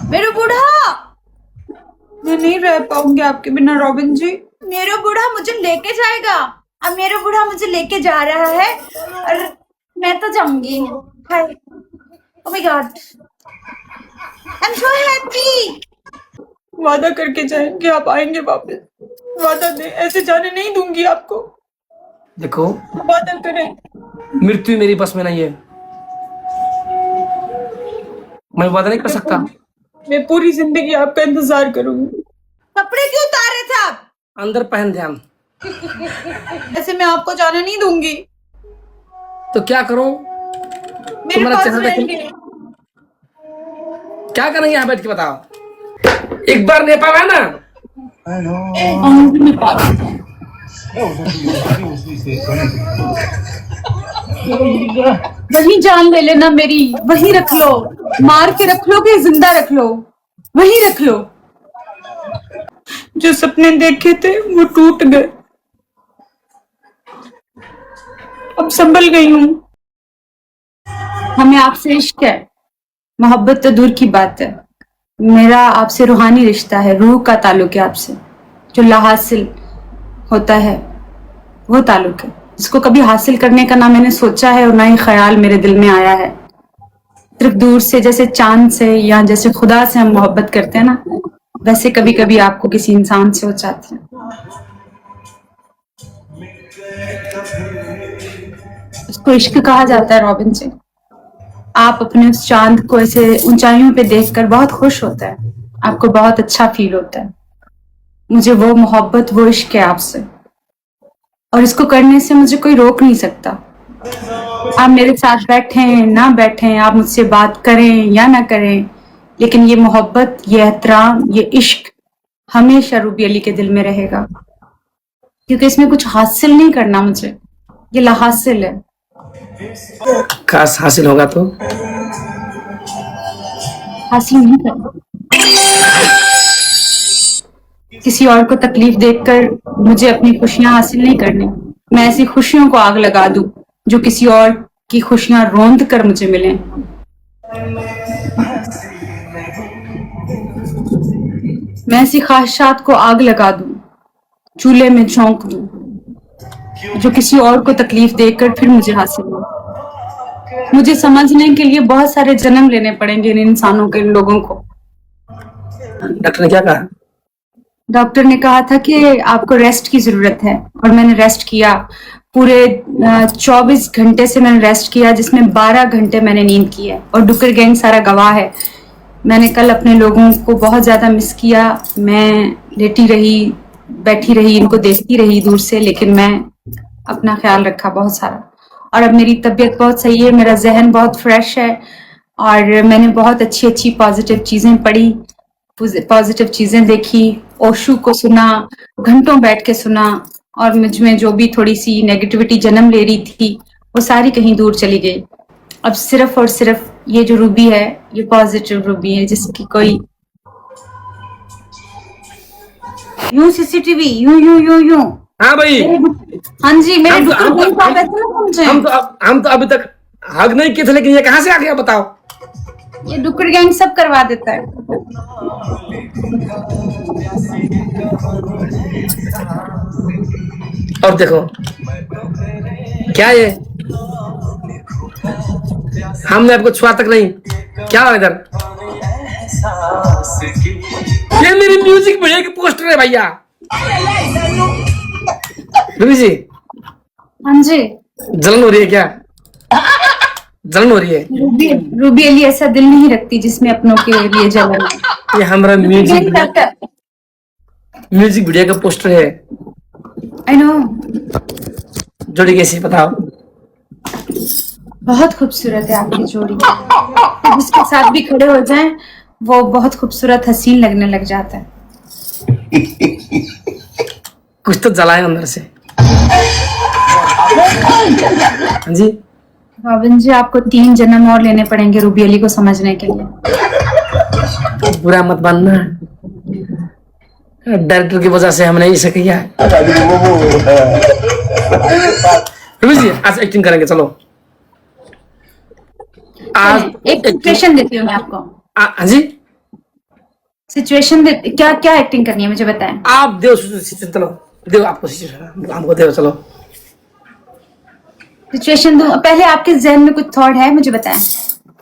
मेरा बूढ़ा, मैं नहीं रह पाऊंगी आपके बिना रॉबिन जी। मेरा बूढ़ा मुझे लेके जाएगा। अब मेरा बूढ़ा मुझे लेके जा रहा है और मैं तो जाऊंगी। Hi, oh my God, I am so happy. वादा करके जाएंगे, आप आएंगे वापस। वादा दे, ऐसे जाने नहीं दूंगी आपको। देखो, वादा करें। मृत्यु मेरी बस में नहीं है, मैं वादा नहीं कर सकता। मैं पूरी जिंदगी आपका इंतजार करूंगी। कपड़े क्यों उतार रहे थे आप? अंदर पहन ध्यान। ऐसे मैं आपको जाने नहीं दूंगी। तो क्या करूं? मेरे तुम्हारा पास चेहरा देख, रहेंगे। क्या करेंगे यहाँ बैठ के बताओ? एक बार नेपाल है ना, वही जान ले लेना मेरी, वही रख लो। मार के रख लो कि जिंदा रख लो, वही रख लो। जो सपने देखे थे वो टूट गए, अब संभल गई हूँ। हमें आपसे इश्क है, मोहब्बत तो दूर की बात है। मेरा आपसे रूहानी रिश्ता है, रूह का ताल्लुक है आपसे। जो लाहासिल होता है वो ताल्लुक है, जिसको कभी हासिल करने का ना मैंने सोचा है और ना ही ख्याल मेरे दिल में आया है। सिर्फ दूर से, जैसे चांद से या जैसे खुदा से हम मोहब्बत करते हैं ना, वैसे कभी कभी आपको किसी इंसान से हो जाती है। उसको इश्क कहा जाता है रॉबिन से। आप अपने उस चांद को ऐसे ऊंचाइयों पे देखकर बहुत खुश होता है, आपको बहुत अच्छा फील होता है। मुझे वो मोहब्बत, वो इश्क है आपसे, और इसको करने से मुझे कोई रोक नहीं सकता। आप मेरे साथ बैठें ना बैठें, आप मुझसे बात करें या ना करें, लेकिन ये मोहब्बत, ये एहतराम, ये इश्क हमेशा रूबी अली के दिल में रहेगा। क्योंकि इसमें कुछ हासिल नहीं करना मुझे, ये लाहासिल है। काश हासिल होगा तो। हासिल नहीं करना, किसी और को तकलीफ देखकर मुझे अपनी खुशियां हासिल नहीं करनी। मैं ऐसी खुशियों को आग लगा दूं जो किसी और की खुशियां रौंद कर मुझे मिले। मैं ऐसी ख्वाहिशात को आग लगा दूं, चूल्हे में झोंक दूं, जो किसी और को तकलीफ देकर फिर मुझे हासिल हो। मुझे समझने के लिए बहुत सारे जन्म लेने पड़ेंगे इन इंसानों के, इन लोगों को। डॉक्टर ने क्या कहा? डॉक्टर ने कहा था कि आपको रेस्ट की जरूरत है, और मैंने रेस्ट किया। पूरे 24 घंटे से मैंने रेस्ट किया, जिसमें 12 घंटे मैंने नींद की है, और डुक्कर गैंग सारा गवाह है। मैंने कल अपने लोगों को बहुत ज्यादा मिस किया। मैं लेटी रही, बैठी रही, इनको देखती रही दूर से, लेकिन मैं अपना ख्याल रखा बहुत सारा। और अब मेरी तबीयत बहुत सही है, मेरा जहन बहुत फ्रेश है, और मैंने बहुत अच्छी अच्छी पॉजिटिव चीजें पढ़ी, पॉजिटिव चीजें देखी, ओशो को सुना, घंटों बैठ के सुना, और मुझ में जो भी थोड़ी सी नेगेटिविटी जन्म ले रही थी वो सारी कहीं दूर चली गई। अब सिर्फ और सिर्फ ये जो रूबी है, ये पॉजिटिव रूबी है, जिसकी कोई यूं सीसीटीवी यूं यूं यूं यूं। हाँ भाई, हाँ जी, मेरे हम तो अभी तक हग नहीं किए थे, लेकिन ये कहाँ से आ गया बताओ? ये डुक्कर गैंग सब करवा देता है। और देखो क्या ये, हमने आपको छुआ तक नहीं। क्या हो इधर? ये मेरी म्यूजिक वीडियो की पोस्टर है भैया। रूबी जी, हाँ जी, जलन हो रही है क्या? जलन हो रही है? रूबी अली ऐसा दिल नहीं रखती जिसमें अपनों के लिए जलन है। ये हमारा म्यूजिक वीडियो का पोस्टर है। I know. जोड़ी कैसी बताओ? बहुत खूबसूरत है आपकी जोड़ी। जिसके साथ भी खड़े हो जाएं वो बहुत खूबसूरत, हसीन लगने लग जाता है। कुछ तो जलाए अंदर से। हाँ जी रॉबिन जी, आपको 3 जन्म और लेने पड़ेंगे रूबी अली को समझने के लिए। बुरा मत मानना, डायरेक्टर की वजह से हम नहीं सके क्या। रूबी जी, आज एक्टिंग करेंगे, चलो। आज एक सिचुएशन देती हूँ मैं आपको। हाँ जी, सिचुएशन क्या क्या एक्टिंग करनी है मुझे बताएं। आप दो सिचुएशन, चलो दो आपको सिचुएशन, हमको दो, चलो सिचुएशन दो, पहले आपके जहन में कुछ थॉट है मुझे बताएं।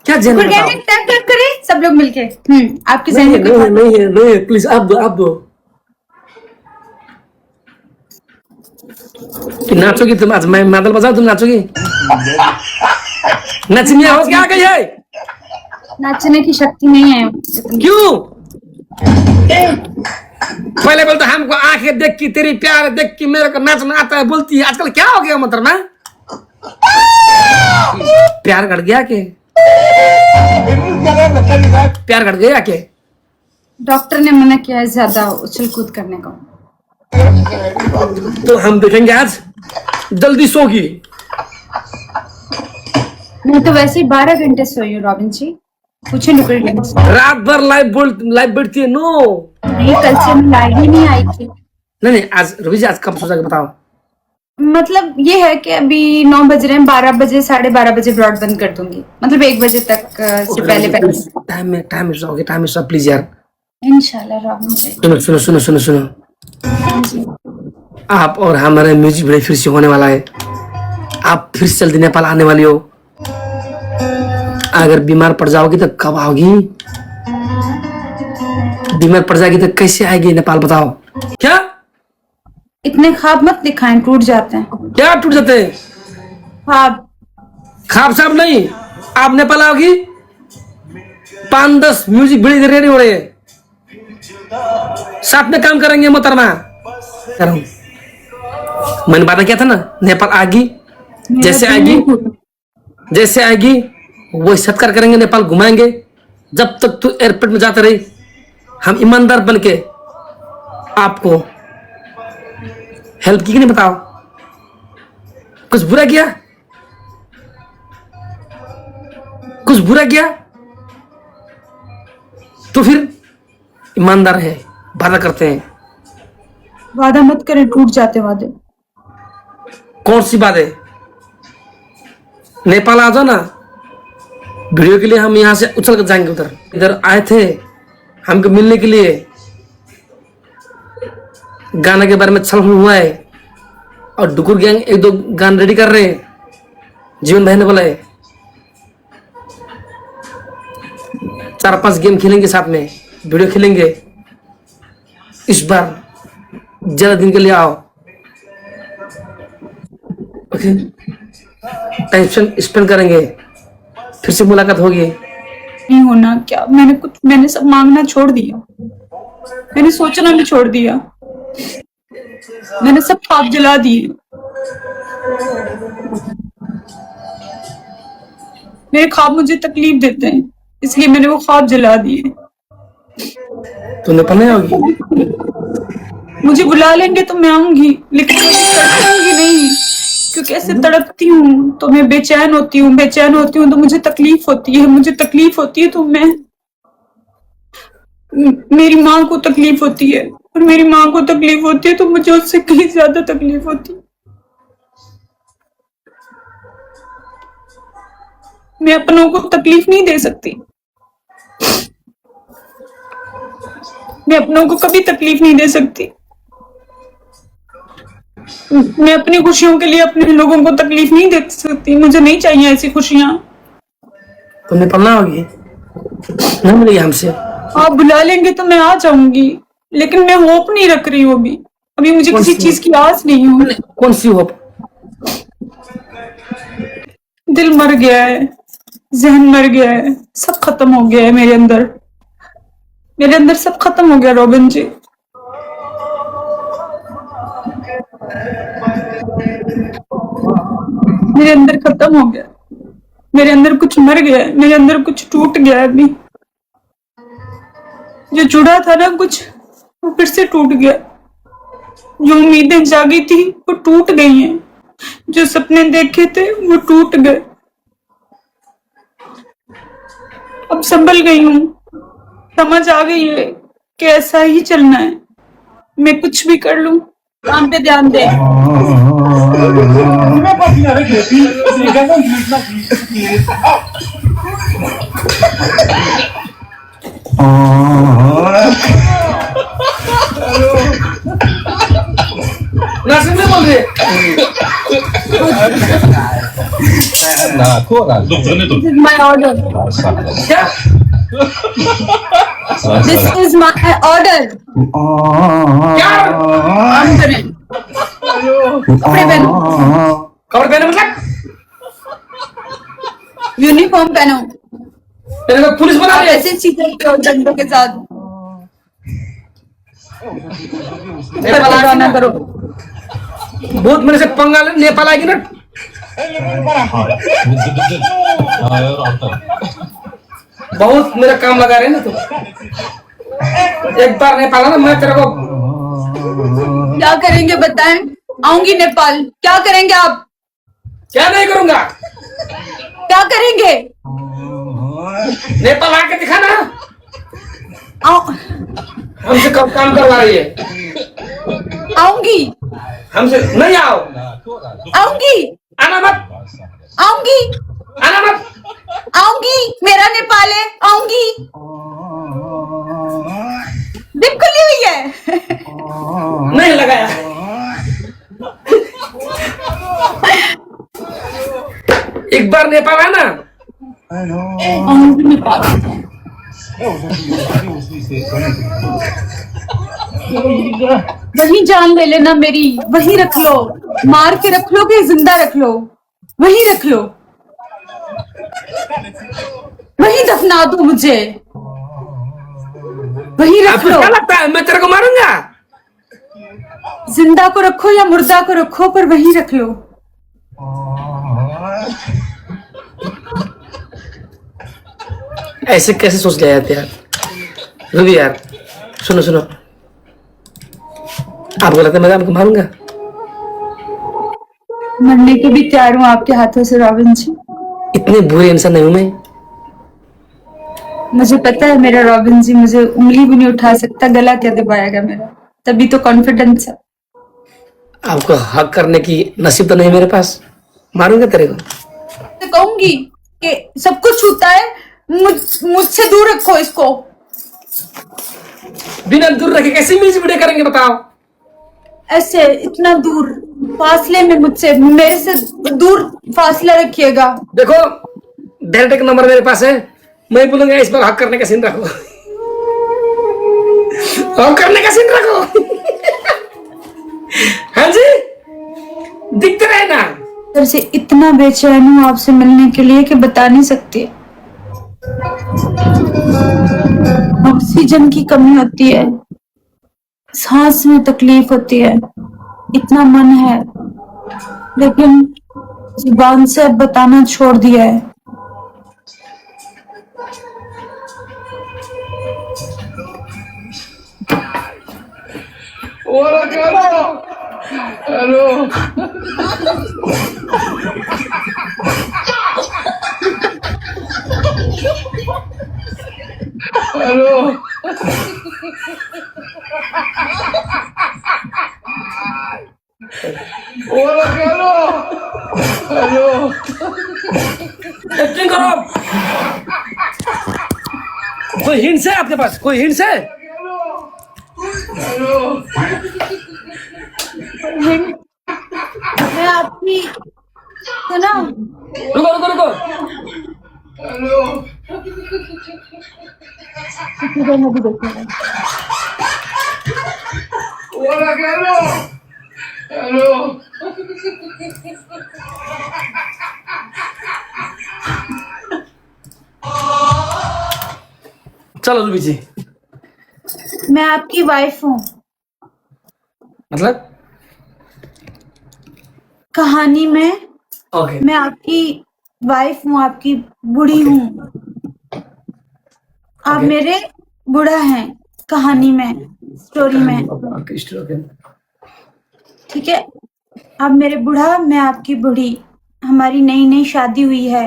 क्या जहन में बताओ? टाइप करें सब लोग मिलके। आपके जहन नहीं में कोई नहीं thought? नहीं नहीं, प्लीज आप दो, आप दो। कि नाचोगी तुम आज? मैं मादल बजाऊं, तुम नाचोगी? नचनी हो क्या गई है? नाचने की शक्ति नहीं है। क्यों? पहले बोलते हमको आंखें देख की, तेरी प्यार देख की मेरे को नाचना आता है बोलती है, आजकल क्या हो गया मतलब ना? प्यार घट गया के? प्यार घट गया के? डॉक्टर ने मना किया है ज्यादा उछल कूद करने को। तो हम देखेंगे आज, जल्दी सोगी। मैं तो वैसे ही 12 घंटे सोई हूँ रॉबिन जी, पूछे नुकुर गेंग से। रात भर लाइव बैठती है? नो नहीं, कल से मैं लाइव ही नहीं आई थी। नहीं, आज रवि जी आज कब सोचा के बताओ? मतलब ये है कि अभी 9 बज रहे हैं, 12 बजे 12:30 बजे ब्रॉड बंद कर दूंगी, मतलब 1 बजे तक से पहले टाइम में सोओगे, टाइम में सो प्लीज यार। इंशाल्लाह रॉबिन जी। सुनो सुनो सुनो सुनो सुनो, आप और हमारे म्यूजिक वीडियो फिर से होने वाला है। आप फिर से जल्दी नेपाल आने वाली हो। अगर बीमार पड़ जाओगी तो कब आओगी? बीमार पड़ जाएगी तो कैसे आएगी नेपाल बताओ? क्या इतने ख्वाब मत दिखाएं, टूट जाते हैं। क्या टूट जाते हैं? ख्वाब खाब साहब नहीं, आप नेपाल आओगी, 5-10 म्यूजिक वीडियो रेडी हो रहे हैं, साथ में काम करेंगे मोहतरमा। मैंने बात किया था ना, नेपाल आएगी, जैसे आएगी वो सत्कार करेंगे, नेपाल घुमाएंगे। जब तक तू एयरपोर्ट में जाते रही, हम ईमानदार बन के आपको हेल्प की नहीं बताओ? कुछ बुरा किया? कुछ बुरा किया तो फिर ईमानदार है, वादा करते हैं। वादा मत करें, टूट जाते वादे। कौन सी बात है? नेपाल आ जाओ ना, वीडियो के लिए हम यहाँ से उछल कर जाएंगे। उधर इधर आए थे हमको मिलने के लिए, गाना के बारे में छल हुआ है और डुकुर गैंग 1-2 गान रेडी कर रहे हैं। जीवन भाई ने बोला है 4-5 गेम खेलेंगे साथ में, वीडियो खेलेंगे। इस बार ज्यादा दिन के लिए आओ, ओके? टाइम स्पेंड करेंगे, फिर से मुलाकात होगी। नहीं होना क्या, मैंने सब मांगना छोड़ दिया, मैंने सोचना भी छोड़ दिया, मैंने सब ख्वाब जला दिए। मेरे ख्वाब मुझे तकलीफ देते हैं, इसलिए मैंने वो ख्वाब जला दिए। तो नेपाल नहीं आओगी? मुझे बुला लेंगे तो मैं आऊंगी, लेकिन तड़पूंगी नहीं, क्योंकि ऐसे तड़पती हूँ तो मैं बेचैन होती हूँ तो मुझे तकलीफ होती है, तो मेरी माँ को तकलीफ होती है, और मेरी माँ को तकलीफ होती है तो मुझे उससे कहीं ज्यादा तकलीफ होती है। मैं अपनों को तकलीफ नहीं दे सकती, मैं अपनों को कभी तकलीफ नहीं दे सकती। मैं अपनी खुशियों के लिए अपने लोगों को तकलीफ नहीं दे सकती, मुझे नहीं चाहिए ऐसी खुशियां। तो नेपाल ना होगी, नहीं मिलेगी हमसे? आप बुला लेंगे तो मैं आ जाऊंगी, लेकिन मैं होप नहीं रख रही हूँ अभी मुझे किसी चीज की आस नहीं हो। कौन सी होप? दिल मर गया है, जहन मर गया है, सब खत्म हो गया है मेरे अंदर सब खत्म हो गया रॉबिन जी। मेरे अंदर खत्म हो गया, मेरे अंदर कुछ मर गया है, मेरे अंदर कुछ टूट गया है। अभी जो जुड़ा था ना कुछ, वो फिर से टूट गया। जो उम्मीदें जागी थी वो टूट गई हैं, जो सपने देखे थे वो टूट गए। अब संभल गई हूँ, समझ आ गई है कि ऐसा ही चलना है, मैं कुछ भी कर लूं। काम पे ध्यान दे। This is my order. क्या This is my order. क्या काम करें, कपड़े पहनो, कपड़े पहने मतलब यूनिफॉर्म पहनो। तेरे को पुलिस बना आप रही है ऐसे चीजें हो डंडों के साथ। नेपाल ना करो। बहुत मेरे से पंगा ले नेपाल आएगी ना बहुत मेरा काम लगा रहे हैं ना तुम एक बार नेपाल आना मैं तेरे को क्या करेंगे बताएं? आऊंगी नेपाल, क्या करेंगे आप? क्या नहीं करूंगा क्या करेंगे? नेपाल आके दिखाना आऊं- हमसे कब काम करवा रही है आऊंगी, हमसे नहीं आओ आऊंगी, आना मत आऊंगी, आना मत आऊंगी। मेरा नेपाल है, आऊंगी। दिल खुली हुई है। नहीं लगाया एक बार नेपाल आना आऊंगी नेपाल। वही जान ले लेना मेरी, वही रख लो। मार के रख लो कि जिंदा रख लो, वही रख लो। वही दफना दो मुझे, वही रख आपको लो। क्या लगता है मैं तेरे को मारूंगा जिंदा को रखो या मुर्दा को रखो, पर वही रख लो। ऐसे कैसे सोच लिया यार रुबी यार सुनो सुनो आपको लगता है मैं आपको मारूंगा मरने के भी तैयार हूँ आपके हाथों से रॉबिन जी। इतने बुरे इंसान नहीं हूं मैं मुझे पता है मेरा रॉबिन जी मुझे उंगली भी नहीं उठा सकता, गला क्या दबाएगा मेरा। तभी तो कॉन्फिडेंस है। आपको हक करने की नसीब तो नहीं मेरे पास मारूंगा तेरे को तो कहूंगी कि सब कुछ छूता है, मुझसे दूर रखो इसको। बिना दूर रखे कैसे म्यूजिक वीडियो करेंगे बताओ ऐसे इतना दूर फासले में मुझसे, मेरे से दूर फासला रखिएगा। देखो डायरेक्ट एक नंबर मेरे पास है मैं बोलूंगा इस बार हक करने का सीन रखो हक करने का सीन रखो हाँ जी दिखते रहे ना अंदर से इतना बेचैन हूँ आपसे मिलने के लिए कि बता नहीं सकती। ऑक्सीजन की कमी होती है, सांस में तकलीफ होती है, इतना मन है लेकिन जुबान से अब बताना छोड़ दिया है। एक्टिंग करो कोई हिंट्स है आपके पास कोई हिंट्स है मैं आपकी सुना, रुको रुको रुको चलो रूबी जी मैं आपकी वाइफ हूँ। मतलब कहानी में ओके मैं आपकी वाइफ हूँ, आपकी बूढ़ी हूँ। आप Okay. मेरे बूढ़ा हैं कहानी में, स्टोरी में। ओके ठीक है, आप मेरे बूढ़ा, मैं आपकी बूढ़ी। हमारी नई नई शादी हुई है।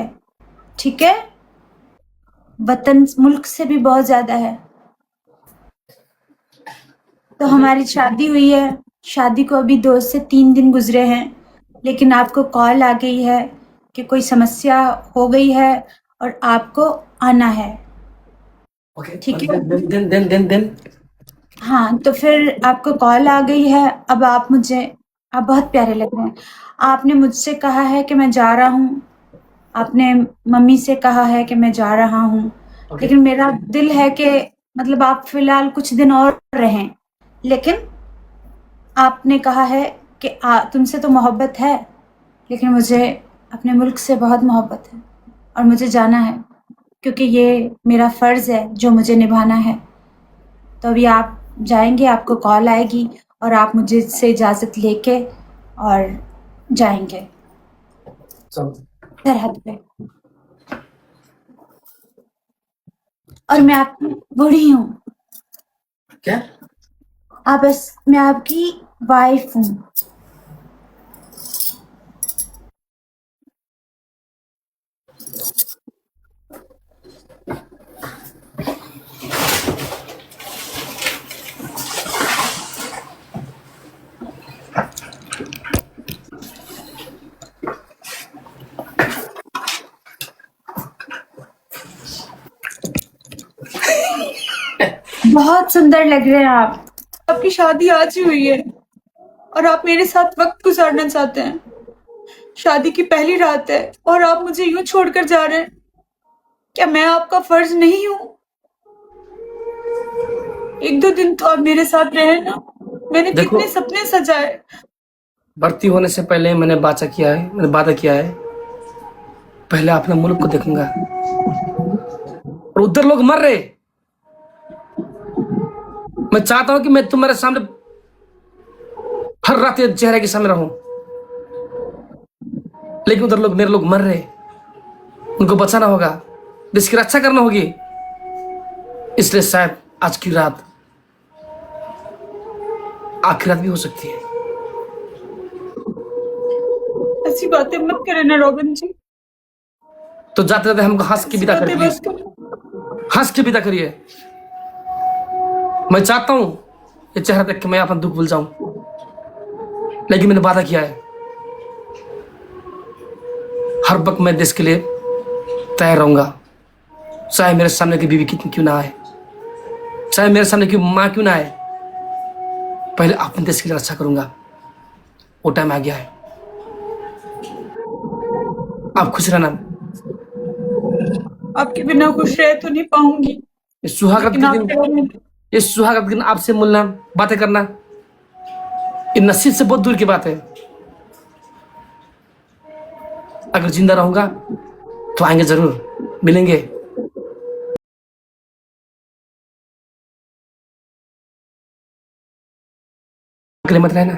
ठीक है, वतन मुल्क से भी बहुत ज्यादा है। तो हमारी शादी हुई है, शादी को अभी 2 से 3 दिन गुजरे हैं, लेकिन आपको कॉल आ गई है कि कोई समस्या हो गई है और आपको आना है। ओके ठीक है। देन हाँ, तो फिर आपको कॉल आ गई है। अब आप मुझे आप बहुत प्यारे लग रहे हैं। आपने मुझसे कहा है कि मैं जा रहा हूँ, आपने मम्मी से कहा है कि मैं जा रहा हूँ, लेकिन मेरा दिल है कि मतलब आप फिलहाल कुछ दिन और रहें, लेकिन आपने कहा है कि तुमसे तो मोहब्बत है, लेकिन मुझे अपने मुल्क से बहुत मोहब्बत है और मुझे जाना है, क्योंकि ये मेरा फ़र्ज़ है जो मुझे निभाना है। तो अभी आप जाएँगे, आपको कॉल आएगी और आप मुझे से इजाज़त लेके और जाएँगे सरहद पे। और मैं आपकी बूढ़ी हूँ, क्या? आप बस मैं आपकी वाइफ़ हूँ। बहुत सुंदर लग रहे हैं आप। आपकी शादी आज ही हुई है और आप मेरे साथ वक्त गुजारना चाहते हैं। शादी की पहली रात है और आप मुझे यूं छोड़कर जा रहे हैं। क्या मैं आपका फर्ज नहीं हूँ? एक दो दिन तो आप मेरे साथ रहे ना। मैंने देखो, कितने सपने सजाए। भर्ती होने से पहले मैंने वादा किया है, पहले अपने मुल्क को देखूंगा। और उधर लोग मर रहे, मैं चाहता हूं कि मैं तुम्हारे सामने हर रात ये चेहरे के सामने रहूं, लेकिन उधर मेरे लोग मर रहे, उनको बचाना होगा, देश की रक्षा करना होगी। इसलिए शायद आज की रात आखिर रात भी हो सकती है। ऐसी बातें मत करें ना रॉबिन जी। तो जाते जाते हमको हंस के विदा करिए, प्लीज हंस के विदा करिए। मैं चाहता हूं ये चेहरा देख के मैं अपना दुख भूल जाऊं, लेकिन मैंने वादा किया है हर वक्त मैं देश के लिए तैयार रहूंगा, चाहे मेरे सामने की बीवी कितनी क्यों ना आए, चाहे मेरे सामने की मां क्यों ना आए, पहले अपने देश के लिए रक्षा करूंगा। वो टाइम आ गया है, आप खुश रहना। आपके बिना खुश रह तो नहीं पाऊंगी, ये सुहागरात लेकिन के दिन, ये सुहागरात के दिन आपसे मिलना, बातें करना, ये नसीब से बहुत दूर की बात है। अगर जिंदा रहूंगा तो आएंगे, जरूर मिलेंगे। मत रहना,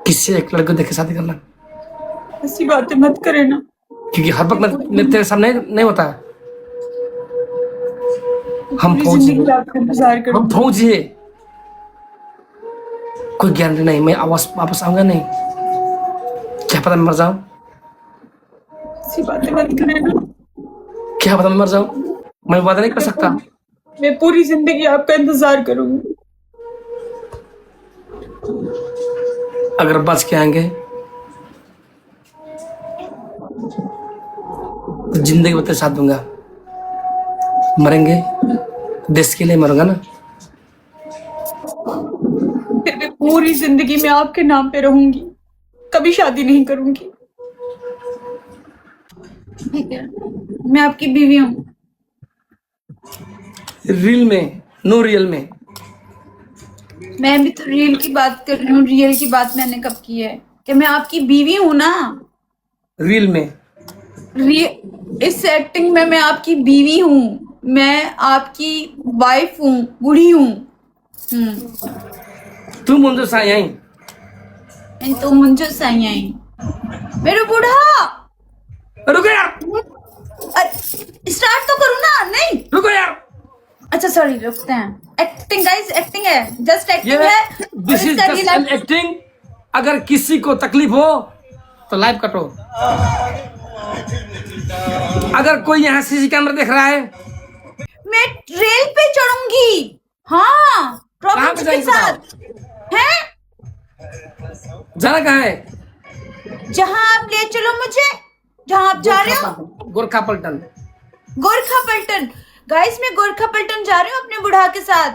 किसी एक लड़के को देख के शादी करना, ऐसी बातें मत करें ना। क्योंकि हर वक्त मैं तेरे सामने नहीं होता। हम पूरी फौजी, जिंदगी आपका इंतजार हम करूंगी। फौजी है, कोई गारंटी नहीं मैं वापस आऊंगा नहीं, क्या पता मैं मर जाऊं, ऐसी बातें मत करें ना। क्या पता मैं मर जाऊं, मैं वादा नहीं कर सकता। मैं पूरी जिंदगी आपका इंतजार करूंगी। अगर बच के आएंगे तो जिंदगी भर तेरे साथ दूंगा, मरेंगे देश के लिए मरूंगा ना। फिर मैं पूरी जिंदगी में आपके नाम पे रहूंगी, कभी शादी नहीं करूंगी। ठीक है, मैं आपकी बीवी हूँ। रियल में, नो रियल में। मैं भी तो रियल की बात कर रही हूँ। रियल की बात मैंने कब की है कि मैं आपकी बीवी हूँ ना। रियल में इस एक्टिंग में मैं आपकी बीवी हूँ, मैं आपकी वाइफ हूँ, बूढ़ी हूँ। तू मुझे साई आई, तो मुझे सही आई मेरे बूढ़ा। रुको यार, स्टार्ट तो करूँ ना। नहीं, रुको यार, अच्छा सॉरी, रुकते हैं। एक्टिंग गाइस, एक्टिंग है, जस्ट एक्टिंग ये है। This is just an acting. अगर किसी को तकलीफ हो तो लाइव कटो। अगर कोई यहाँ सीसी कैमरा देख रहा है, मैं रेल पे चढ़ूंगी। हाँ, कहाँ रॉबिन पे के जाएंगे साथ है। जाना कहाँ है? जहां आप ले चलो मुझे, जहां आप जा रहे हो। गोरखा पलटन। गोरखा पलटन। गाइस, मैं गोरखा पलटन जा रही हूँ अपने बुढ़ा के साथ।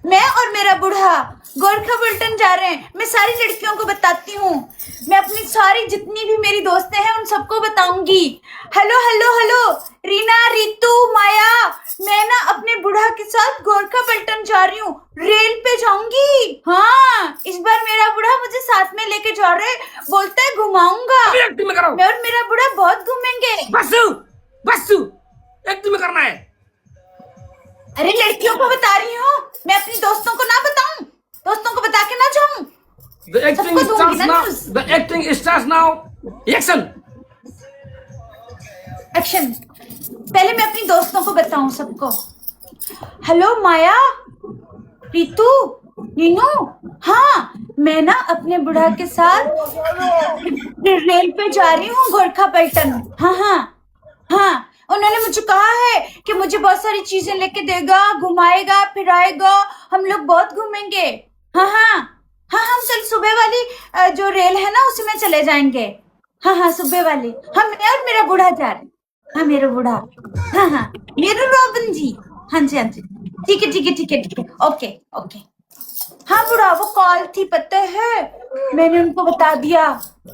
मैं और मेरा बूढ़ा गोरखा पलटन जा रहे हैं। मैं सारी लड़कियों को बताती हूँ। मैं अपनी सारी जितनी भी मेरी दोस्तें हैं उन सबको बताऊंगी। Hello hello hello, Reena, Ritu, Maya, मैं ना अपने बूढ़ा के साथ गोरखा पलटन जा रही हूँ। रेल पे जाऊंगी। हाँ, इस बार मेरा बूढ़ा मुझे साथ में लेके जा रहे, बोलता है घुमाऊंगा। एक्टिंग में करो। मैं और मेरा बूढ़ा बहुत घूमेंगे। बस्सू बस्सू एक्टिंग में करना है। अरे लड़कियों को बता रही हूँ, मैं अपनी दोस्तों को ना बताऊं, दोस्तों को बता के ना जाऊं। The acting सबको दूंगी starts ना now. News. The acting starts now. Action. Action. पहले मैं अपनी दोस्तों को बताऊं सबको। हेलो माया, रितु, नीनू, हाँ मैं ना अपने बुढ़ा के साथ रेल पे जा रही हूँ गोरखा पलटन। हाँ हाँ हाँ, उन्होंने मुझे कहा है कि मुझे बहुत सारी चीजें लेके देगा, घुमाएगा, फिराएगा, हम लोग बहुत घूमेंगे। हाँ हाँ हाँ, हम कल सुबह वाली जो रेल है ना उसमें चले जाएंगे। हाँ हाँ, सुबह वाली। हाँ, मैं और मेरा बूढ़ा जा रहे हैं। हाँ, मेरा बूढ़ा। हाँ हाँ, मेरा रॉबिन जी। हाँ जी हाँ जी, ठीक है ठीक है ठीक है ठीक है, ओके ओके। हाँ बुढ़ा, वो कॉल थी पता है, मैंने उनको बता दिया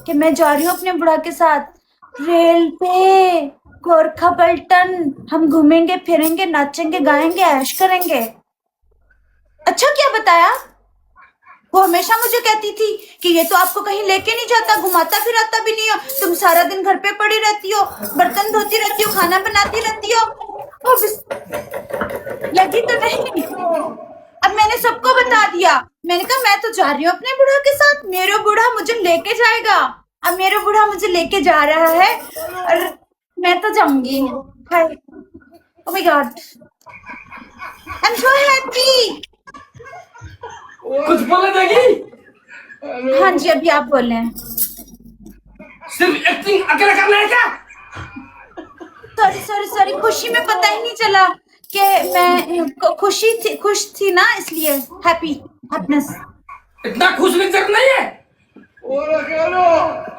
कि मैं जा रही हूँ अपने बुढ़ा के साथ रेल पे गोरखा पलटन। हम घूमेंगे फिरेंगे, नाचेंगे गाएंगे, ऐश करेंगे। अच्छा क्या बताया? वो हमेशा मुझे कहती थी कि ये तो आपको कहीं लेके नहीं जाता, घुमाता फिराता भी नहीं हो, तुम सारा दिन घर पे पड़ी रहती हो, बर्तन धोती रहती हो, खाना बनाती रहती हो। लगी तो नहीं। अब मैंने सबको बता दिया। मैंने कहा मैं तो जा रही हूँ अपने बूढ़ा के साथ, मेरा बूढ़ा मुझे लेके जाएगा। अब मेरा बूढ़ा मुझे लेके जा रहा है और मैं तो जाऊंगी। Hi, oh my God, I am so happy. कुछ बोलने देगी? हाँ जी, अभी आप बोल रहे हैं। सिर्फ एक्टिंग अकेला करना है क्या? सॉरी सॉरी सॉरी, खुशी में पता ही नहीं चला कि मैं खुश थी ना, इसलिए हैप्पीनेस। इतना खुश होने की जरूरत नहीं है।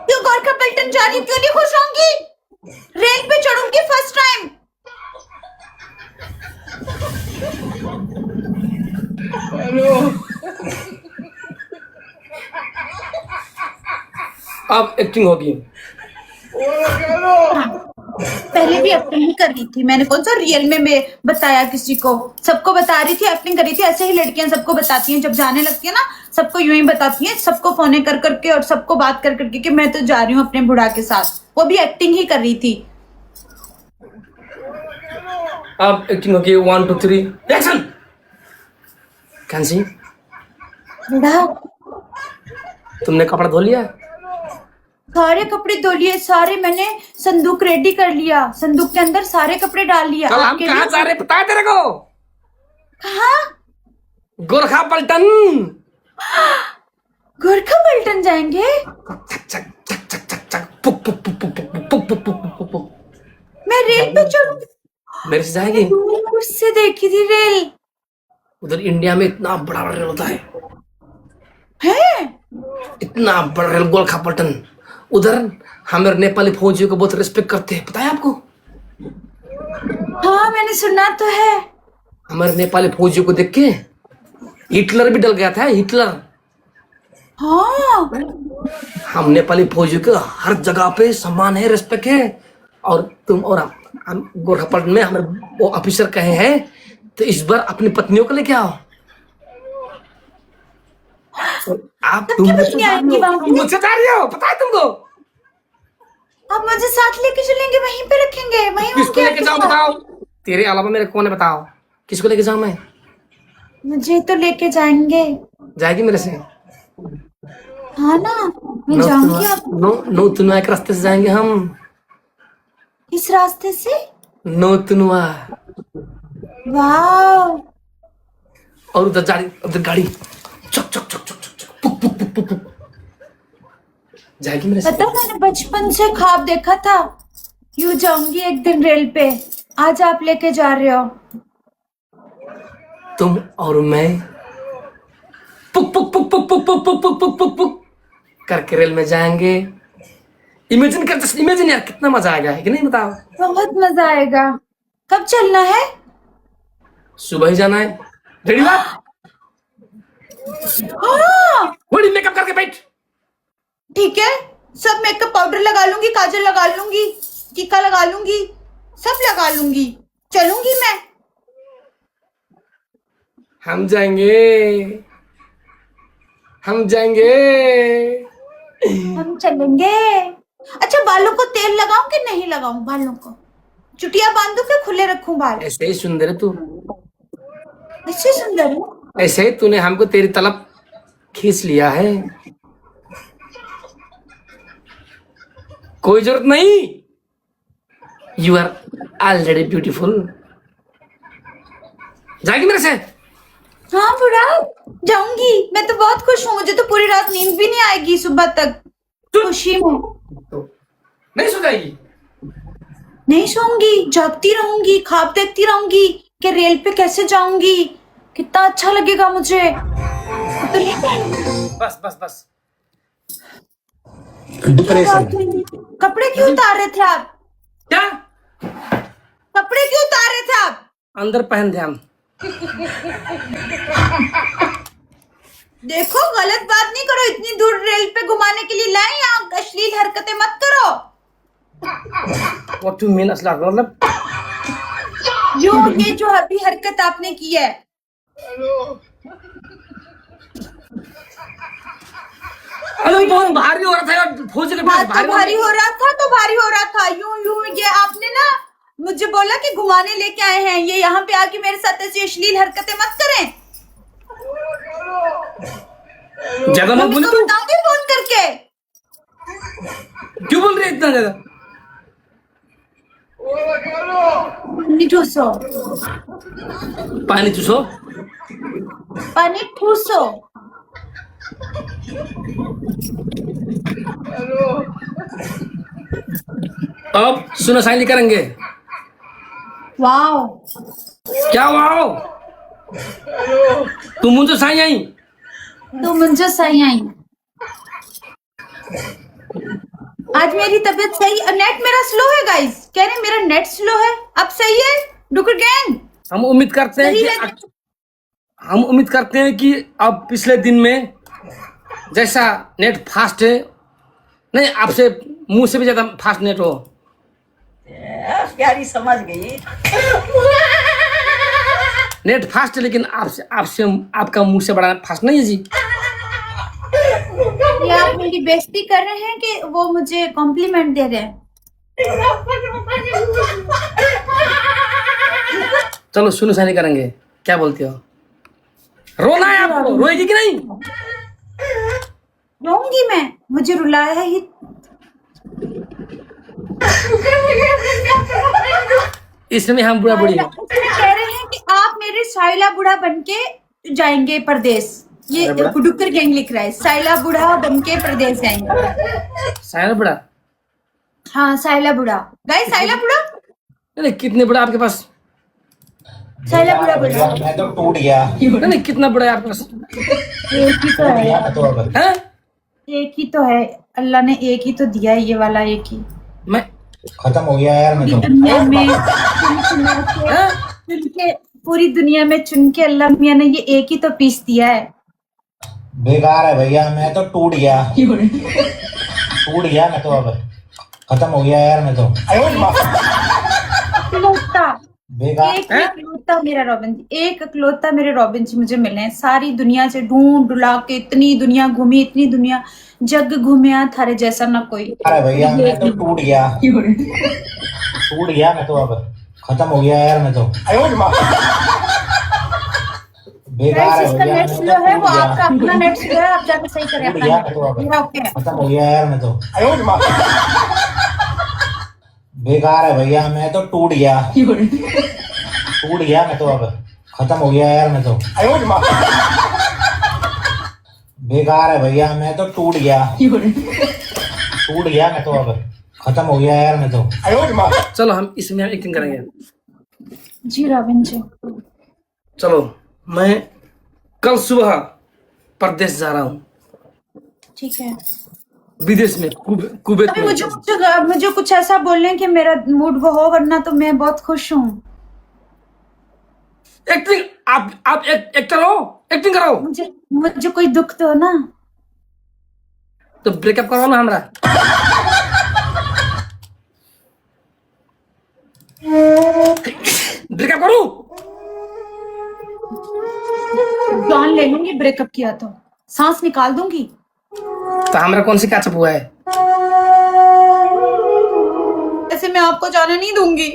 क्यों गोरखा पलटन जा रही, क्यों नहीं खुश होंगी? रेल पे चढ़ूंगी फर्स्ट टाइम। अब एक्टिंग होगी। पहले भी एक्टिंग ही कर रही थी मैंने, कौन सा रियल में मैं बताया किसी को? सबको बता रही थी, एक्टिंग कर रही थी। ऐसे ही लड़कियां सबको बताती हैं, जब जाने लगती है ना सबको यूं ही बताती हैं, सबको फोन कर करके और सबको बात कर करके कि मैं तो जा रही हूँ अपने बुढ़ा के साथ। वो भी एक्टिंग ही कर रही थी। अब एक्टिंग होगी। 1 2 3 एक्शन। कैंसी, बुढ़ा, तुमने कपड़ा धो लिया? सारे कपड़े धो लिए, सारे मैंने संदूक रेडी कर लिया, संदूक के अंदर सारे कपड़े डाल लिया। कल हम आपके कहाँ लिए? जा रहे पता है तेरे को? कहाँ? गोरखा पलटन। गोरखा पलटन जाएंगे? चक चक चक चक चक चक पुक पुक पुक पुक पुक पुक पुक पुक पुक पुक। मैं रेल पे चढ़ूंगी? मेरे से जाएगी? दूर से देखी थी रेल। उधर इंडिया में इतना बड़ा बड़ा रेल होता है, इतना बड़ा रेल गोरखा पलटन। उधर हमारे नेपाली फौजियों को बहुत रिस्पेक्ट करते हैं, पता है आपको? हाँ मैंने सुना तो है। हमारे नेपाली फौजियों को देख के हिटलर भी डर गया था, हिटलर। हाँ, हम नेपाली फौजियों को हर जगह पे सम्मान है, रिस्पेक्ट है। और तुम और हम गोरखा पलटन में हमारे वो ऑफिसर कहे हैं, तो इस बार अपनी पत्नियों को लेके आओ। तो आप तुम पत्नी आएंगी वहां पे? मुझसे जा रही हो, पता है तुमको? आप मुझे साथ लेके चलेंगे, वहीं पे रखेंगे, वहीं किसको होंगे लेके आपके जाऊं साथ? बताओ? तेरे अलावा मेरे कौन है बताओ? किसको लेके जाऊं मैं? मुझे तो लेके जाएंगे। जाएगी मेरे से? हाँ ना, मैं जाऊंगी। आप नौ तुनुआ के रास्ते से जाएंगे हम। इस रास्ते से? नौ तुनुआ। वाह, और उधर गाड़ी चक चक चक चक चक चक पुक पुक पुक पुक पुक। जाएगी मेरे से? पता मैंने बचपन से ख्वाब देखा था, यूं जाऊंगी एक दिन रेल पे। आज आप लेके जा रहे हो। तुम और मैं पुक पुक पुक पुक पुक पुक पुक पुक पुक पुक पुक करके रेल में जाएंगे। इमेजिन कर, जस्ट इमेजिन यार, कितना मजा आएगा, है कि नहीं बताओ? बहुत मजा आएगा। कब चलना है? सुबह ही जाना है। रेडी बात? हाँ थोड़ी मेकअप करके बैठ। ठीक है, सब मेकअप पाउडर लगा लूंगी, काजल लगा लूंगी, टीका लगा लूंगी, सब लगा लूंगी, चलूंगी मैं। हम जाएंगे, हम जाएंगे। हम चलेंगे। अच्छा, बालों को तेल लगाऊं कि नहीं लगाऊं? बालों को चुटिया बांधू कि खुले रखूं बाल? ऐसे ही सुंदर है तू, अच्छे सुंदर हूँ। ऐसे ही तूने हमको तेरी तलब खींच लिया है। कोई जरूरत नहीं, यू आर ऑलरेडी ब्यूटीफुल। जाएगी मेरे से? हाँ बुढ़ा, जाऊंगी। मैं तो बहुत खुश हूँ, मुझे तो पूरी रात नींद भी नहीं आएगी सुबह तक, खुशी में। तो नहीं सो जाएगी? नहीं सोऊंगी, जागती रहूंगी, ख्वाब देखती रहूंगी कि रेल पे कैसे जाऊंगी, कितना अच्छा लगेगा मुझे। तो नहीं जाऊंगी। बस बस बस। डिप्रेशन। कपड़े क्यों उतार रहे थे आप? क्या? कपड़े क्यों उतार रहे थे आप? अंदर पहन दे हम। देखो, गलत बात नहीं करो, इतनी दूर रेल पे घुमाने के लिए लाए, यहाँ अश्लील हरकतें मत करो। व्हाट यू मीन असला मतलब? ये जो अभी हरकत आपने की है, अरे बहुत भारी हो रहा था यार, फौज के पास हाँ तो भारी हो रहा था, तो भारी हो रहा था। यूं यूं ये आपने ना मुझे बोला कि घुमाने लेके आए हैं, ये यहाँ पे आके मेरे साथ ऐसी अश्लील हरकतें मत करें। ज्यादा मत बोली इसको तू। बताऊंगी फोन करके। क्यों बोल रही है इतना ज्यादा? पानी ठूसो, पानी चूसो। पानी ठूसो। अब सुनो साइली करेंगे। वाओ, क्या वाओ? तू मुझे साई आई। तो मुझे सही आई। आज मेरी तबीयत सही, नेट मेरा स्लो है गाइस, कह रहे मेरा नेट स्लो है। अब सही है डुकर गैंग? हम उम्मीद करते हैं सही कि है। हम उम्मीद करते हैं कि अब पिछले दिन में जैसा नेट फास्ट है, नहीं आपसे मुंह से भी ज्यादा फास्ट नेट हो। प्यारी समझ गई। नेट फास्ट है लेकिन आपसे आपसे आपका मुंह से बड़ा फास्ट नहीं है जी। ये आप मेरी बेइज्जती कर रहे हैं कि वो मुझे कॉम्प्लीमेंट दे रहे हैं? चलो सुनो साइली करेंगे, क्या बोलते हो? रोना है आपको, रोएगी कि नहीं? रोऊंगी मैं, मुझे रुलाया है ही। इसमें हम बुढ़ा बुढ़ी हैं। कह रहे हैं कि आप मेरे साइला बुढ़ा बनके जाएंगे परदेश। ये डुक्कर गैंग लिख रहा है, साइला बुढ़ा बनके प्रदेश जाएंगे। साइला बुढ़ा? हाँ साइला बुढ़ा, गाइस साइला बुढ़ा, नहीं कितने बड़ा आपके पास? साइला बुढ़ा बुढ़ा मैं तो टूट गया। नहीं कितना बड़ा है आपके पास? एक ही तो है, मैं तो अब हैं? एक ही तो है, अल्लाह ने एक ही तो दिया है, ये वाला एक ही। मैं खत्म हो गया यार। मैं तो दुनिया में चुन के, पूरी दुनिया में चुन के अल्लाह मियां ने ये एक ही तो पीस दिया है। बेकार है भैया, मैं तो टूट गया। टूट गया मैं तो अब, खत्म हो गया यार। मैं तो इकलौता, बेकार। एक इकलौता मेरा रॉबिन जी, एक इकलौता मेरे रॉबिन जी मुझे मिले हैं। सारी दुनिया से ढूंढ ढुला के इतनी दुनिया घूमी, इतनी दुनिया जग घूमिया, थारे जैसा ना कोई। अरे भैया मैं तो टूट गया। टूट गया मैं तो अब, खत्म हो गया यार। मैं तो बेकार है जिसका भैया, नेट मैं स्लो तो है वो टूट आपका गया। अपना नेट स्लो है, आप जाके सही करें टूट अपना गया नेट। मैं तो अब, मेरा ओके है। खत्म हो गया यार। मैं तो बेकार है भैया, मैं तो टूट गया। टूट गया मैं तो अब, खत्म हो गया यार। मैं तो बेकार है भैया, मैं तो टूट गया। टूट गया मैं तो अब, खत्म हो गया यार। मैं तो चलो हम इसमें हम एक्टिंग करेंगे। जी रॉबिन जी, चलो मैं कल सुबह परदेश जा रहा हूँ, ठीक है। विदेश में, कुवैत अभी में। मुझे कुछ ऐसा बोलने कि मेरा मूड वो हो, वरना तो मैं बहुत खुश हूँ। एक्टिंग, आप एक्टर हो, एक्टिंग करो। मुझे कोई दुख दो ना। तो ब्रेकअप करवा ना हमरा। ब्रेकअप करूं? जान ले लूंगी ब्रेकअप किया तो, सांस निकाल दूंगी। तो हमरा कौन सी काचप हुआ है? ऐसे मैं आपको जाने नहीं दूंगी।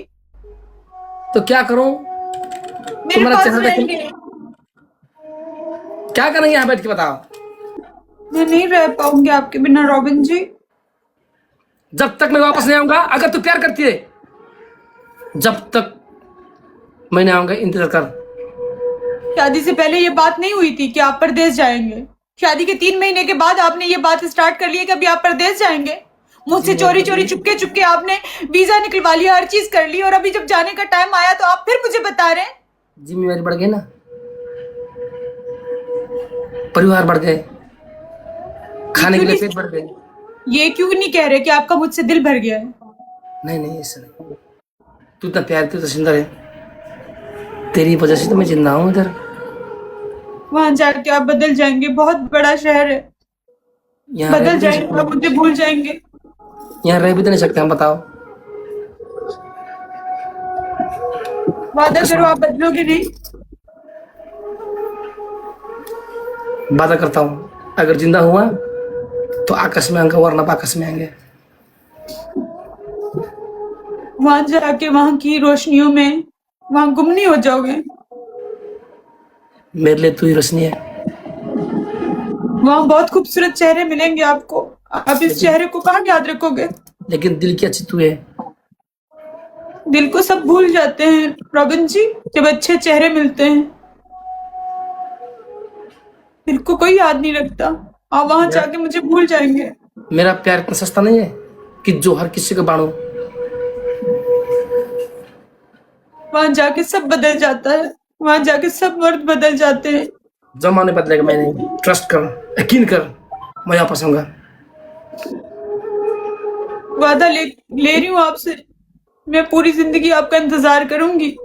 तो क्या करूं? मेरे तुम्हारा पास चेहरा देख, रहेंगे। क्या करेंगे यहाँ बैठ के बताओ? मैं नहीं रह पाऊंगी आपके बिना रॉबिन जी। जब तक मैं वापस नहीं आऊंगा, अगर तू प्यार करती है, जब तक मैं नहीं आऊंगा इंतजार कर। शादी से पहले ये बात नहीं हुई थी कि आप परदेश जाएंगे। शादी के 3 महीने के बाद आपने ये बात स्टार्ट कर ली है कि अभी आप परदेश जाएंगे। मुझसे चोरी चोरी चुपके चुपके आपने वीजा निकलवा लिया, हर चीज कर ली, और अभी जब जाने का टाइम आया तो आप फिर मुझे बता रहे हैं। जिम्मेवारी बढ़ गई ना, परिवार बढ़ गए, खाने के लिए पेट बढ़ गए। ये क्यों नहीं कह रहे कि आपका मुझसे दिल भर गया है? नहीं ऐसा नहीं। तू इतना प्यार, तू तो सुंदर है, तेरी वजह से तो मैं जिंदा हूँ इधर। वहां जाके आप बदल जाएंगे, बहुत बड़ा शहर है, यहाँ बदल रह भी जाएंगे, आप मुझे भूल जाएंगे। यहाँ रह भी तो नहीं सकते हम, बताओ। वादा करो आप बदलोगे नहीं। वादा करता हूँ, अगर जिंदा हुआ तो आकाश में आऊंगा, वरना आकाश में आएंगे। वहां जाके वहां की रोशनियों में वहां गुम नहीं हो जाओगे। मेरे लिए तू ही रोशनी है। वहां बहुत खूबसूरत चेहरे मिलेंगे आपको, आप इस चेहरे को कहाँ याद रखोगे? लेकिन दिल की अच्छी तू है। दिल को सब भूल जाते हैं रॉबिन जी, जब अच्छे चेहरे मिलते हैं। दिल को कोई याद नहीं रखता, आप वहां जाके मुझे भूल जाएंगे। मेरा प्यार इतना सस्ता नहीं है कि जो हर किसी को बांटूं। वहां जाके सब बदल जाता है, वहां जाके सब मर्द बदल जाते हैं। जमाने बदलेगा, मैं नहीं। ट्रस्ट कर, यकीन कर, मैं वापस आऊंगा। वादा ले रही हूँ आपसे, मैं पूरी जिंदगी आपका इंतजार करूंगी।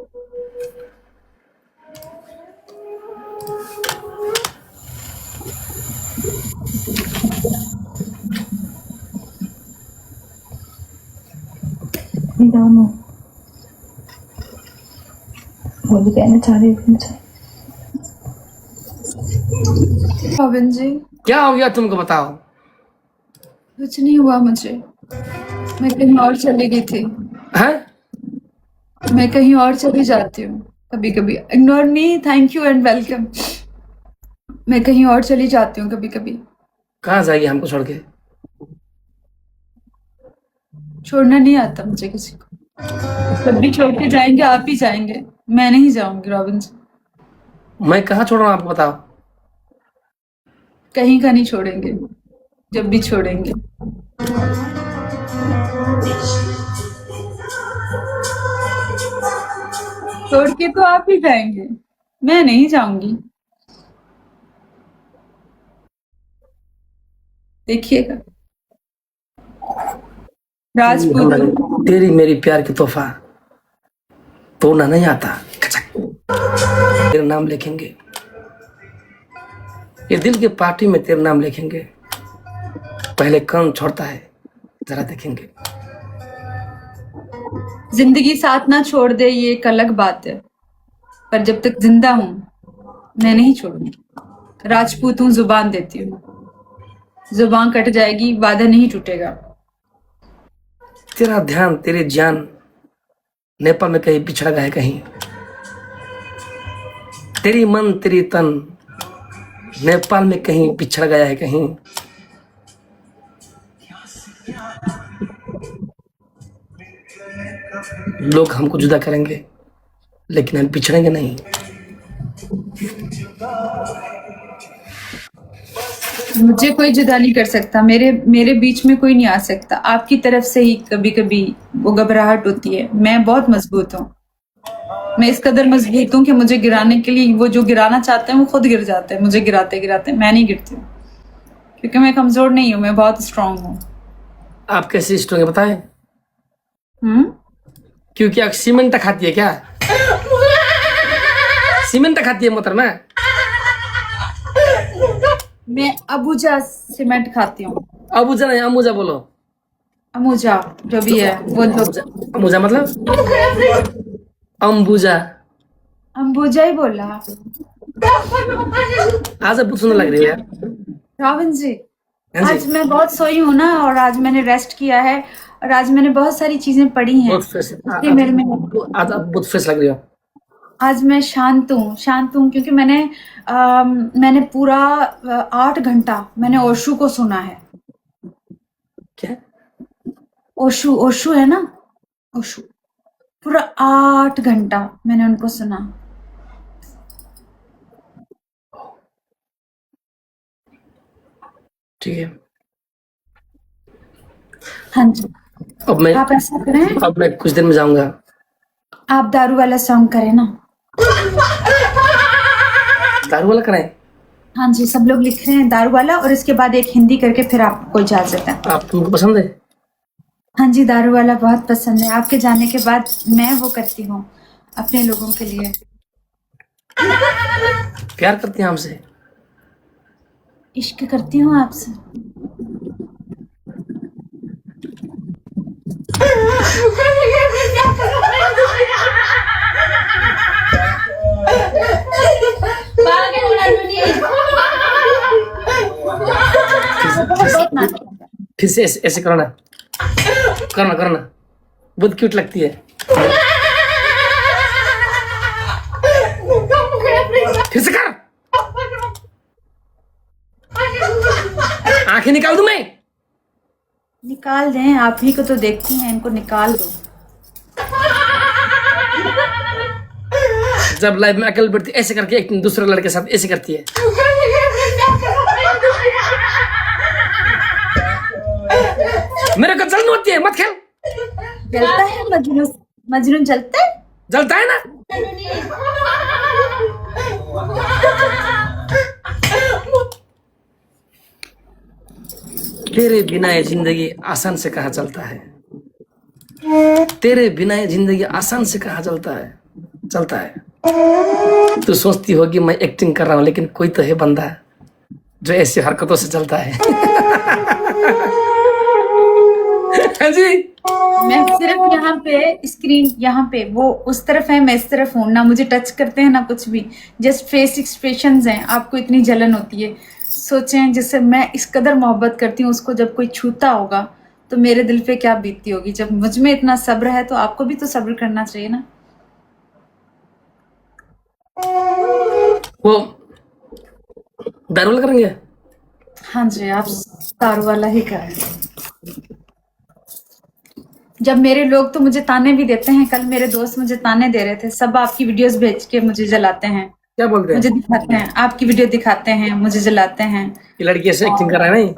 वो भी कहना चाह रही थी मुझे। रॉबिन जी, क्या हो गया तुमको, बताओ। कुछ नहीं हुआ मुझे, मैं कहीं और चली गई थी। हैं? मैं कहीं और चली जाती हूँ कभी कभी। Ignore me, thank you and welcome. मैं कहीं और चली जाती हूँ कभी कभी। कहाँ जाएगी हमको छोड़ के? छोड़ना नहीं आता मुझे किसी को। जब भी छोड़ के जाएंगे आप ही जाएंगे, मैं नहीं जाऊंगी रॉबिन जी। मैं कहाँ छोड़ रहा हूँ आपको, बताओ। कहीं का नहीं छोड़ेंगे, जब भी छोड़ेंगे। छोड़ के तो आप ही जाएंगे, मैं नहीं जाऊंगी। देखिएगा राजपूत। तेरी मेरी प्यार की तोहफा तोड़ना नहीं आता। तेरा नाम लिखेंगे, ये दिल की पार्टी में तेरा नाम लिखेंगे। पहले कौन छोड़ता है जरा देखेंगे। जिंदगी साथ ना छोड़ दे ये एक अलग बात है, पर जब तक जिंदा हूं मैं नहीं छोड़ूंगी। राजपूत हूं, जुबान देती हूँ। जुबान कट जाएगी, वादा नहीं टूटेगा। तेरा ध्यान, तेरी जान नेपाल में कहीं बिछड़ गए कहीं। तेरी मन तेरी तन नेपाल में कहीं बिछड़ गया है कहीं। लोग हमको जुदा करेंगे लेकिन हम बिछड़ेंगे नहीं। मुझे कोई जुदा नहीं कर सकता, मेरे बीच में कोई नहीं आ सकता। आपकी तरफ से ही कभी कभी वो घबराहट होती है। मैं बहुत मजबूत हूँ, मैं इस कदर मजबूत हूँ कि मुझे गिराने के लिए वो जो गिराना चाहते हैं वो खुद गिर जाते हैं। मुझे गिराते गिराते मैं नहीं गिरती हूँ, क्योंकि मैं कमजोर नहीं हूँ, मैं बहुत स्ट्रांग हूँ। आप कैसे स्ट्रांग है बताएं? क्योंकि आप सीमेंट खाती है क्या? सीमेंट खाती है मोहतरमा? मैं अबूजा सीमेंट खाती हूँ। अबूजा नहीं, अमूजा बोलो। अमूजा जो भी है वो जो अमूजा, अमूजा मतलब अम्बुजा। अम्बुजा ही बोला। आज बहुत सुंदर लग रही है यार। रावण जी, हाँ आज जी, मैं बहुत सोई हूँ ना, और आज मैंने रेस्ट किया है, और आज मैंने बहुत सारी चीजें पढ़ी हैं। बहुत फ्रेश। इसलिए मेरे में आज आप बहुत फ्रेश लग रही हो। आज मैं शांत हूँ क्योंकि मैंने पूरा 8 घंटा मैंने ओशो को सुना है। क्या? ओशो ओशो है ना, ओशो, पूरा 8 घंटा मैंने उनको सुना। ठीक है। हाँ जी, आप ऐसा करें, अब मैं कुछ देर में जाऊंगा। आप दारू वाला सॉन्ग करें ना। दारू वाला कराएं? हाँ जी, सब लोग लिख रहे हैं दारू वाला, और इसके बाद एक हिंदी करके फिर आपको इजाजत है। आप तुमको पसंद है? हाँ जी, दारू वाला बहुत पसंद है। आपके जाने के बाद मैं वो करती हूँ अपने लोगों के लिए। प्यार करती हैं हमसे? इश्क करती हूँ आपसे। बहुत नाटक होता है। फिर से ऐसे ऐसे करो ना, करो ना, करो ना, बहुत क्यूट लगती है। फिर से कर। आंखें निकाल दूं मैं? निकाल दें, आप ही को तो देखती हैं, इनको निकाल दो। जब लाइफ में अकेले बैठती ऐसे करके एक दूसरे लड़के के साथ ऐसे करती है। मेरे को जलन होती है, मत खेल। जलता है मजनू, मजनू जलता है। जलता है ना? तेरे बिना ये जिंदगी आसान से कहा चलता है। तेरे बिना ये जिंदगी आसान से कहा चलता है। तू सोचती होगी मैं एक्टिंग कर रहा हूं, लेकिन कोई तो है बंदा जो ऐसी हरकतों से चलता है। हाँ जी, मैं सिर्फ यहाँ पे स्क्रीन, यहाँ पे वो उस तरफ है, मैं इस तरफ हूँ ना, मुझे टच करते हैं ना कुछ भी, जस्ट फेस एक्सप्रेशंस हैं। आपको इतनी जलन होती है, सोचें जिससे मैं इस कदर मोहब्बत करती हूँ उसको जब कोई छूता होगा तो मेरे दिल पे क्या बीतती होगी। जब मुझ में इतना सब्र है तो आपको भी तो सब्र करना चाहिए ना। वो दारू करेंगे? हाँ जी, आप दारू वाला ही करें। जब मेरे लोग तो मुझे ताने भी देते हैं, कल मेरे दोस्त मुझे ताने दे रहे थे, सब आपकी वीडियोस भेज के मुझे जलाते हैं। क्या बोलते हैं? मुझे दिखाते हैं, आपकी वीडियो दिखाते हैं, मुझे जलाते हैं। ये लड़की ऐसे एक्टिंग कर रहा है?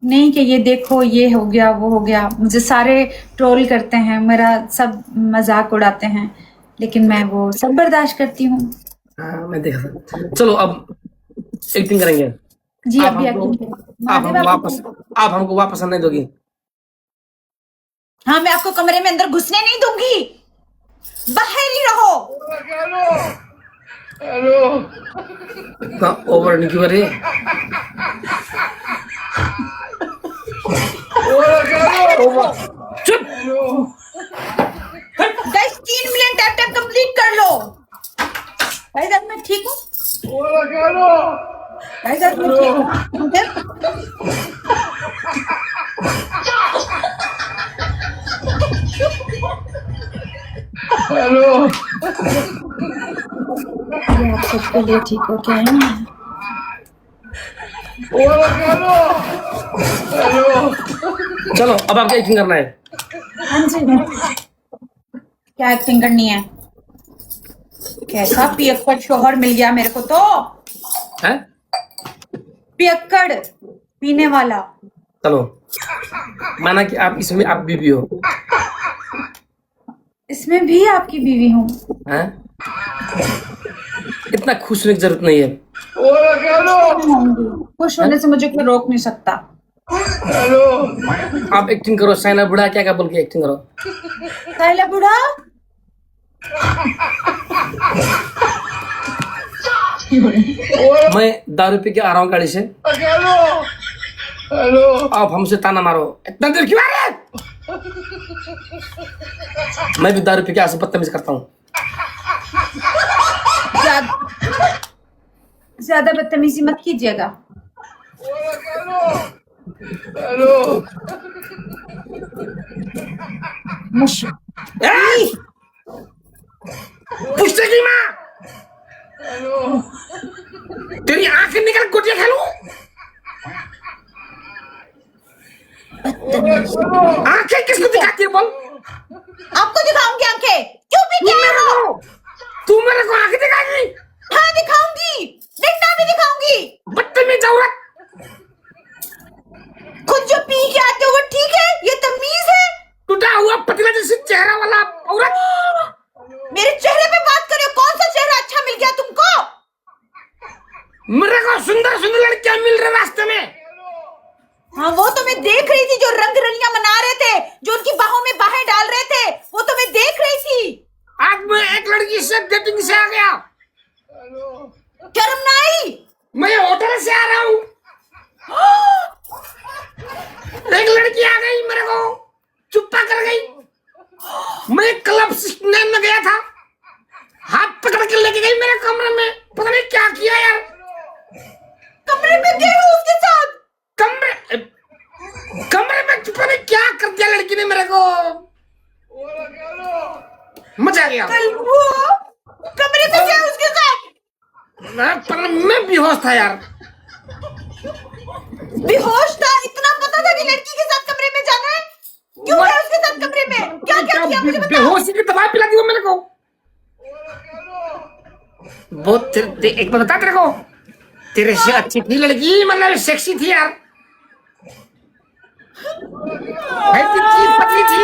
नहीं कि ये देखो ये हो गया वो हो गया, मुझे सारे ट्रोल करते हैं, मेरा सब मजाक उड़ाते हैं, लेकिन मैं वो सब बर्दाश्त करती हूँ। हाँ, मैं देखा था। चलो अब एक्टिंग करेंगे। जी आप अभी हमको- एक्टिंग करें। आप हमको वापस नहीं दोगी? हाँ, मैं आपको कमरे में अंदर घुसने नहीं दूंगी, बाहर ही रहो। इतना ओवर नहीं क्यों कर रही है? चुप। गाइस 3 मिलियन टैप कंप्लीट कर लो। गाइस आज मैं ठीक हूँ। गाइस आज मैं ठीक हूँ। ये आप सबके लिए ठीक हो क्या है ना? चलो अब आपको एक्टिंग करना है। हाँ जी, क्या एक्टिंग करनी है? कैसा पियक्कड़ शोहर मिल गया मेरे को तो, हैं? पियक्कड़ पीने वाला। चलो माना कि आप इसमें आप बीवी हो, इसमें भी आपकी बीवी हूँ। हैं? इतना खुश होने की जरूरत नहीं है। खुश होने से मुझे कोई रोक नहीं सकता। आप एक्टिंग करो, साइना बुढ़ा क्या क्या बोल के एक्टिंग करो। साइला बुढ़ा मैं दारू पी के आ रहा हूँ गाड़ी से। आप हमसे ताना मारो, इतना देर क्यों आ रहे हैं? मैं भी दारू पी के आपसे बदतमीज करता हूँ। ज्यादा बदतमीजी मत कीजिएगा। पुष्टे की माँ, तेरी आंखें निकल गुटिया खेलूं? आंखें किसको दिखाती है बोल? आपको दिखाऊंगी आंखें। क्यों पी के आए हो? तू मेरे को आंखें दिखाएगी? हाँ दिखाऊंगी, डंडा भी दिखाऊंगी। बदतमीज औरत। खुद जो पी के आते हो वो ठीक है? ये तमीज है? टूटा हुआ पतला जैसे चेहरा वाला औरत। मेरे चेहरे पे बात करो। कौन सा चेहरा अच्छा मिल गया तुमको? मेरे को सुंदर सुंदर लड़कियां मिल रहे रास्ते में। हाँ वो तो मैं देख रही थी, जो रंग रलियां मना रहे थे, जो उनकी बाहों में बाहें डाल रहे थे, वो तो मैं देख रही थी। आज मैं एक लड़की से डेटिंग से आ गया। शर्म ना आई? मैं होटल से आ रहा हूँ। एक लड़की आ गई, मेरे को चुप्पा कर गई। मैं क्लब सिस्टम में गया था, हाथ पकड़ के लेके गई मेरे कमरे में। पता नहीं क्या किया यार। कमरे में गए हो उसके साथ? कमरे में पता नहीं क्या कर दिया लड़की ने मेरे को। मजा आ गया। कमरे में गए उसके साथ? मैं बेहोश था यार। बेहोश था? इतना पता था कि लड़की के साथ कमरे में जाना है? क्यों गए उसके साथ कमरे में? क्या क्या किया मुझे बताओ। बेहोशी की दवा पिला दी वो मेरे को। बहुत एक बात बता तेरे को, तेरे से अच्छी थी लड़की, मतलब सेक्सी थी यार। पतली थी,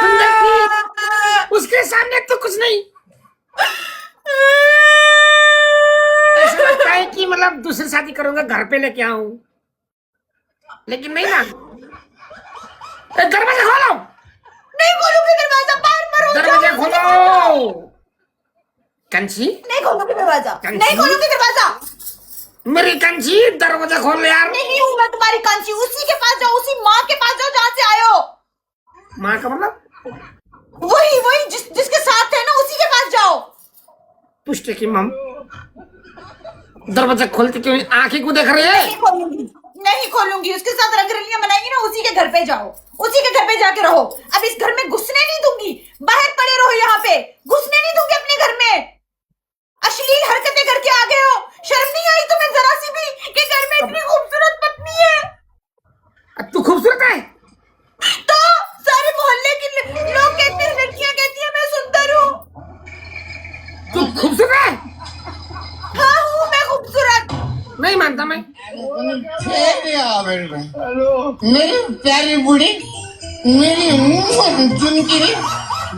सुंदर थी, उसके सामने तो कुछ नहीं। ऐसा लगता है कि मतलब दूसरी शादी करूंगा, घर पे लेके आऊं, लेकिन नहीं ना। दरवाजा खोलो। नहीं खोलूंगी दरवाजा, बाहर मरो। दरवाजा खोलो कंची। नहीं खोलूंगी दरवाजा, कंची? नहीं खोलूंगी दरवाजा। मेरी कंची, दरवाजा खोल यार। नहीं हूँ मैं तुम्हारी कांची। उसी के पास जाओ, उसी माँ के पास जाओ जहाँ से आए हो। माँ का मतलब? वही वही जिसके साथ है ना, उसी के पास जाओ। पुष्टे की मम, दरवाजा खोलते क्यों? आंखें को देख रही है? नहीं खोलूंगी। उसके साथ रंगरलियां मनाएंगी ना, उसी के घर पे जाओ, उसी के घर पे जाके रहो। अब इस घर में घुसने नहीं दूंगी। बाहर पड़े रहो यहाँ पे, घुसने नहीं दूंगी अपने घर में। अश्लील हरकतें करके आ गए हो। शर्म नहीं आई तुम्हें जरा सी भी कि घर में इतनी खूबसूरत पत्नी है? तू खूबसूरत है तो सारे मोहल्ले के लोग कहते हैं, लड़कियां कहती हैं मैं सुंदर हूँ। तू खूबसूरत है? हाँ हूँ मैं खूबसूरत। नहीं मानता मैं। मेरी प्यारी बुढ़ी, मेरी चुनकी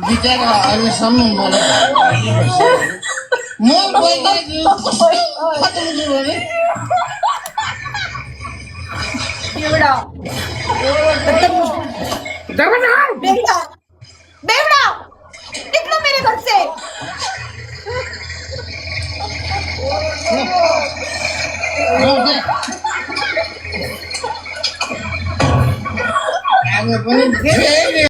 बेचारा अरे सब बोले मोर बोले खत्म की बोले ये बड़ा दरवाजा खोल। बेवड़ा बेवड़ा, निकलो मेरे घर से। आगे पनि